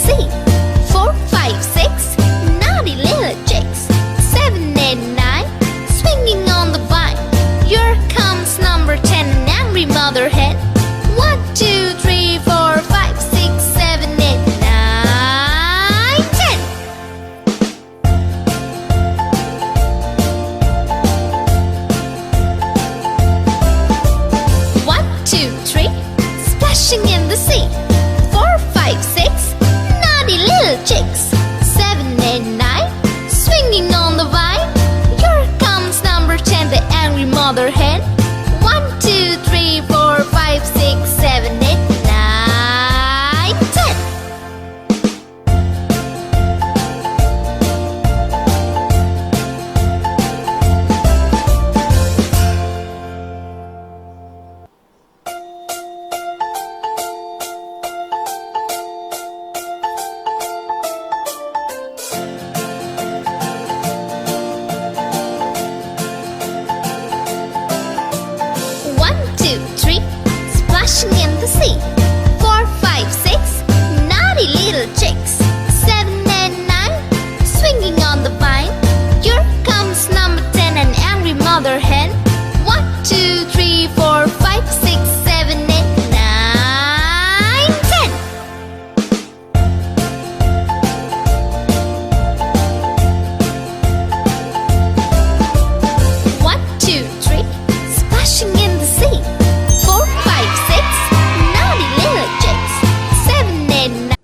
sea. 4, 5, 6, naughty little chicks. 7, 8, 9, swinging on the vine. Here comes number 10, an angry mother hen. 1, 2, 3, 4, 5, 6, 7, 8, 9, 10. 1, 2, 3, splashing in the sea. 4, 5, 6, naughty little chicks. 7, 8, 9, swinging on the vine. Here comes number 10, the angry mother hen. 1, 2, 3, 4, 5, 6, 7, 8, 9, 10. 1, 2, 3, splashing in the sea. 4, 5, 6, naughty little chicks. 7, 8, 9, swinging on the vine. Here comes number 10, an angry mother hen.